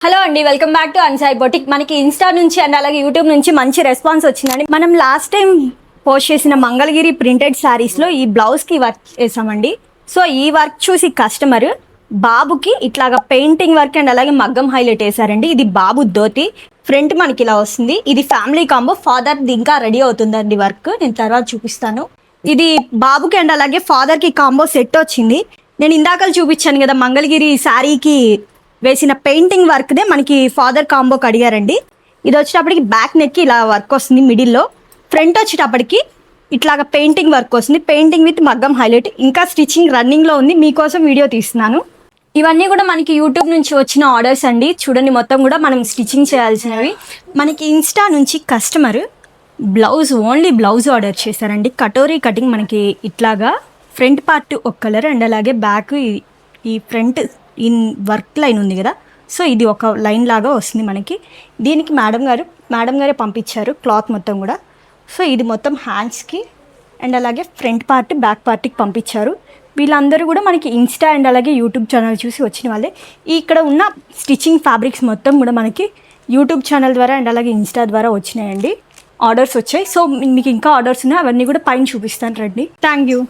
Hello అండి, welcome back to అన్సాయి boutique. మనకి Insta నుంచి అండ్ అలాగే యూట్యూబ్ నుంచి మంచి రెస్పాన్స్ వచ్చిందండి. మనం లాస్ట్ టైం పోస్ట్ చేసిన మంగళగిరి ప్రింటెడ్ శారీస్లో ఈ బ్లౌజ్కి వర్క్ చేసామండి. సో ఈ వర్క్ చూసి కస్టమర్ బాబుకి ఇట్లాగా పెయింటింగ్ వర్క్ అండ్ అలాగే మగ్గం హైలైట్ వేసారండి. ఇది బాబు ధోతి, ఫ్రంట్ మనకి ఇలా వస్తుంది. ఇది ఫ్యామిలీ కాంబో. ఫాదర్ ఇంకా రెడీ అవుతుందండి వర్క్, నేను తర్వాత చూపిస్తాను. ఇది బాబుకి అండ్ అలాగే ఫాదర్కి కాంబో సెట్ వచ్చింది. నేను ఇందాకలు చూపించాను కదా మంగళగిరి శారీకి వేసిన పెయింటింగ్ వర్క్దే మనకి ఫాదర్ కాంబోకి అడిగారండి. ఇది వచ్చేటప్పటికి బ్యాక్ నెక్కి ఇలా వర్క్ వస్తుంది మిడిల్లో. ఫ్రంట్ వచ్చేటప్పటికి ఇట్లాగా పెయింటింగ్ వర్క్ వస్తుంది, పెయింటింగ్ విత్ మగ్గం హైలైట్. ఇంకా స్టిచ్చింగ్ రన్నింగ్లో ఉంది, మీకోసం వీడియో తీస్తున్నాను. ఇవన్నీ కూడా మనకి యూట్యూబ్ నుంచి వచ్చిన ఆర్డర్స్ అండి. చూడండి, మొత్తం కూడా మనం స్టిచ్చింగ్ చేయాల్సినవి. మనకి ఇన్స్టా నుంచి customer blouse, only blouse order చేశారండి. కటోరీ కటింగ్ మనకి ఇట్లాగా ఫ్రంట్ పార్ట్ ఒక కలర్ అండ్ అలాగే బ్యాక్ ఈ ఫ్రంట్ ఇన్ వర్క్ లైన్ ఉంది కదా, సో ఇది ఒక లైన్ లాగా వస్తుంది మనకి. దీనికి మేడం గారే పంపించారు క్లాత్ మొత్తం కూడా. సో ఇది మొత్తం హ్యాండ్స్కి అండ్ అలాగే ఫ్రంట్ పార్ట్ బ్యాక్ పార్ట్కి పంపించారు. వీళ్ళందరూ కూడా మనకి ఇన్స్టా అండ్ అలాగే యూట్యూబ్ ఛానల్ చూసి వచ్చిన వాళ్ళే. ఇక్కడ ఉన్న స్టిచ్చింగ్ ఫ్యాబ్రిక్స్ మొత్తం కూడా మనకి యూట్యూబ్ ఛానల్ ద్వారా అండ్ అలాగే ఇన్స్టా ద్వారా వచ్చినాయండి. ఆర్డర్స్ వచ్చాయి. సో మీకు ఇంకా ఆర్డర్స్ ఉన్నాయి, అవన్నీ కూడా పైన చూపిస్తాను రండి. Thank you.